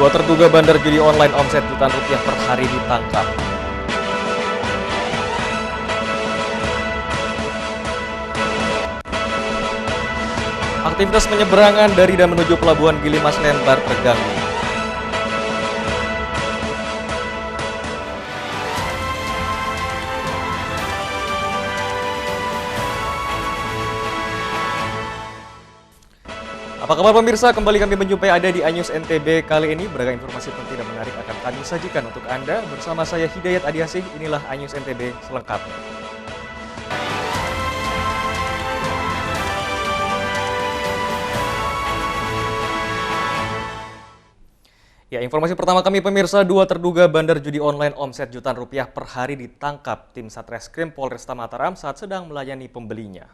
Dua terduga bandar judi online omset jutaan rupiah per hari ditangkap. Aktivitas penyeberangan dari dan menuju Pelabuhan Gili Mas Lembar terganggu. Apa kabar pemirsa? Kembali kami menjumpai Anda di iNews NTB. Kali ini beragam informasi penting dan menarik akan kami sajikan untuk Anda. Bersama saya Hidayat Adiasih, inilah iNews NTB selengkapnya. Ya, informasi pertama kami pemirsa, dua terduga bandar judi online omset jutaan rupiah per hari ditangkap tim Satreskrim Polresta Mataram saat sedang melayani pembelinya.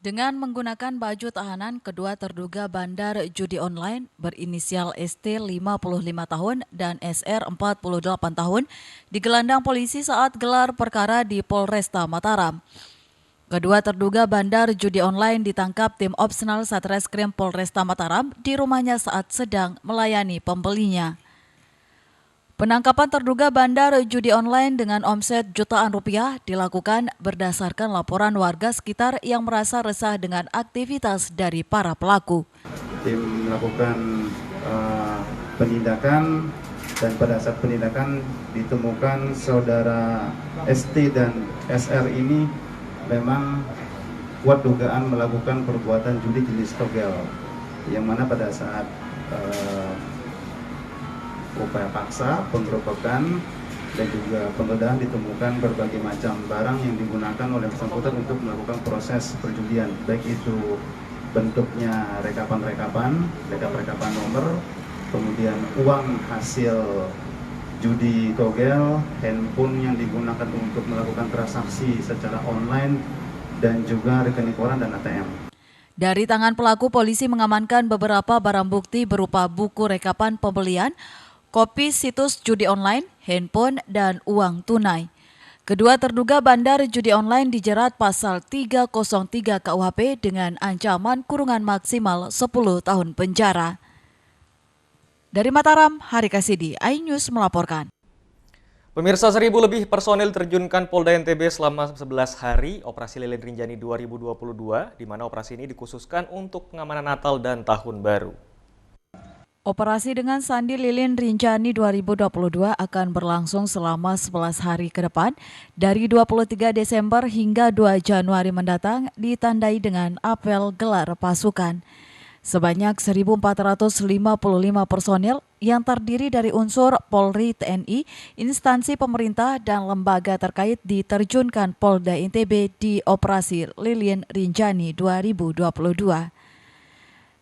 Dengan menggunakan baju tahanan, kedua terduga bandar judi online berinisial ST 55 tahun dan SR 48 tahun digelandang polisi saat gelar perkara di Polresta Mataram. Kedua terduga bandar judi online ditangkap tim opsional Satreskrim Polresta Mataram di rumahnya saat sedang melayani pembelinya. Penangkapan terduga bandar judi online dengan omset jutaan rupiah dilakukan berdasarkan laporan warga sekitar yang merasa resah dengan aktivitas dari para pelaku. Tim melakukan penindakan dan pada saat penindakan ditemukan saudara ST dan SR ini memang kuat dugaan melakukan perbuatan judi jenis togel, yang mana pada saat upaya paksa, penggerebekan, dan juga penggeledahan ditemukan berbagai macam barang yang digunakan oleh bersangkutan untuk melakukan proses perjudian, baik itu bentuknya rekapan nomor, kemudian uang hasil judi togel, handphone yang digunakan untuk melakukan transaksi secara online, dan juga rekening koran dan ATM. Dari tangan pelaku, polisi mengamankan beberapa barang bukti berupa buku rekapan pembelian, kopi situs judi online, handphone, dan uang tunai. Kedua terduga bandar judi online dijerat pasal 303 KUHP dengan ancaman kurungan maksimal 10 tahun penjara. Dari Mataram, Hari Kasidi, iNews melaporkan. Pemirsa, 1.000 lebih personil terjunkan Polda NTB selama 11 hari Operasi Lilin Rinjani 2022, di mana operasi ini dikhususkan untuk pengamanan Natal dan Tahun Baru. Operasi dengan Sandi Lilin Rinjani 2022 akan berlangsung selama 11 hari ke depan, dari 23 Desember hingga 2 Januari mendatang, ditandai dengan apel gelar pasukan. Sebanyak 1.455 personil yang terdiri dari unsur Polri, TNI, instansi pemerintah, dan lembaga terkait diterjunkan Polda NTB di Operasi Lilin Rinjani 2022.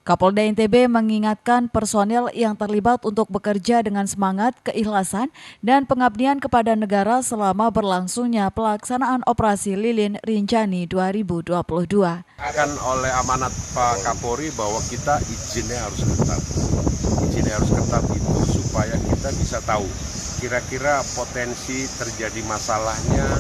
Kapolda NTB mengingatkan personel yang terlibat untuk bekerja dengan semangat, keikhlasan, dan pengabdian kepada negara selama berlangsungnya pelaksanaan Operasi Lilin Rinjani 2022. Akan oleh amanat Pak Kapolri bahwa kita izinnya harus ketat. Izinnya harus ketat itu supaya kita bisa tahu kira-kira potensi terjadi masalahnya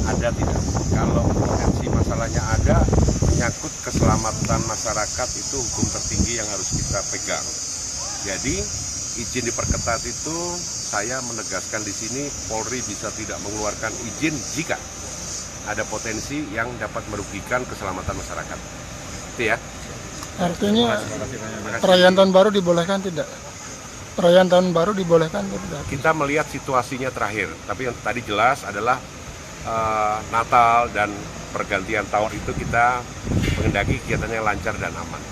ada tidak. Kalau potensi masalahnya ada, menyangkut keselamatan masyarakat, itu hukum tertinggi yang harus kita pegang. Jadi izin diperketat itu saya menegaskan di sini Polri bisa tidak mengeluarkan izin jika ada potensi yang dapat merugikan keselamatan masyarakat. Itu ya. Artinya perayaan tahun baru dibolehkan tidak? Perayaan tahun baru dibolehkan tidak? Kita melihat situasinya terakhir, tapi yang tadi jelas adalah Natal dan pergantian tahun itu kita mengendaki kegiatannya lancar dan aman.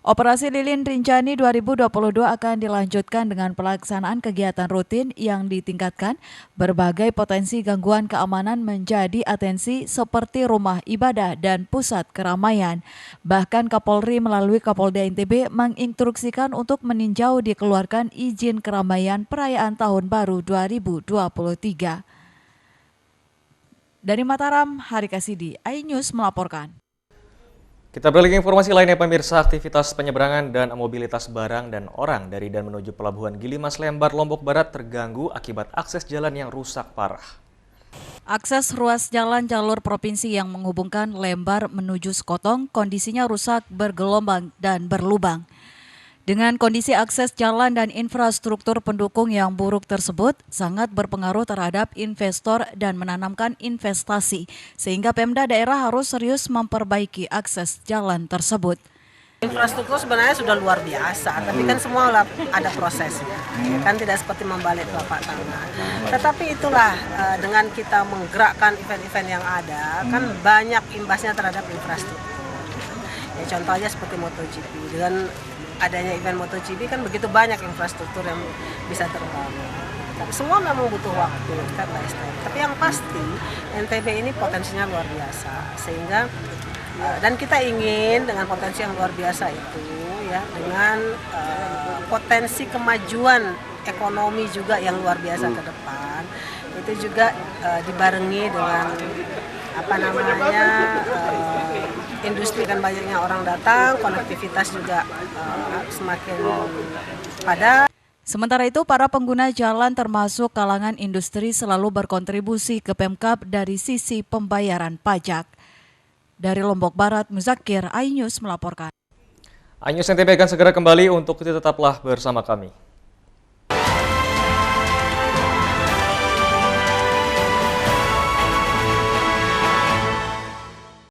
Operasi Lilin Rinjani 2022 akan dilanjutkan dengan pelaksanaan kegiatan rutin yang ditingkatkan. Berbagai potensi gangguan keamanan menjadi atensi seperti rumah ibadah dan pusat keramaian. Bahkan Kapolri melalui Kapolda NTB menginstruksikan untuk meninjau dikeluarkan izin keramaian perayaan Tahun Baru 2023. Dari Mataram, Hari Kasidi, iNews melaporkan. Kita beralih ke informasi lainnya pemirsa, aktivitas penyeberangan dan mobilitas barang dan orang dari dan menuju Pelabuhan Gili Mas Lembar, Lombok Barat terganggu akibat akses jalan yang rusak parah. Akses ruas jalan jalur provinsi yang menghubungkan Lembar menuju Sekotong kondisinya rusak, bergelombang dan berlubang. Dengan kondisi akses jalan dan infrastruktur pendukung yang buruk tersebut, sangat berpengaruh terhadap investor dan menanamkan investasi, sehingga Pemda daerah harus serius memperbaiki akses jalan tersebut. Infrastruktur sebenarnya sudah luar biasa, tapi kan semua ada prosesnya, kan tidak seperti membalik telapak tangan. Tetapi itulah dengan kita menggerakkan event-event yang ada, kan banyak imbasnya terhadap infrastruktur. Ya, contoh aja seperti MotoGP, dengan adanya event MotoGP kan begitu banyak infrastruktur yang bisa terbangun. Tapi semua memang butuh waktu, step by step. Tapi yang pasti NTB ini potensinya luar biasa, sehingga dan kita ingin dengan potensi yang luar biasa itu, ya, dengan potensi kemajuan ekonomi juga yang luar biasa ke depan, itu juga dibarengi dengan industri, kan banyaknya orang datang, konektivitas juga semakin padat. Sementara itu, para pengguna jalan termasuk kalangan industri selalu berkontribusi ke Pemkab dari sisi pembayaran pajak. Dari Lombok Barat, Muzakir, iNews melaporkan. iNews NTB akan segera kembali, untuk itu tetaplah bersama kami.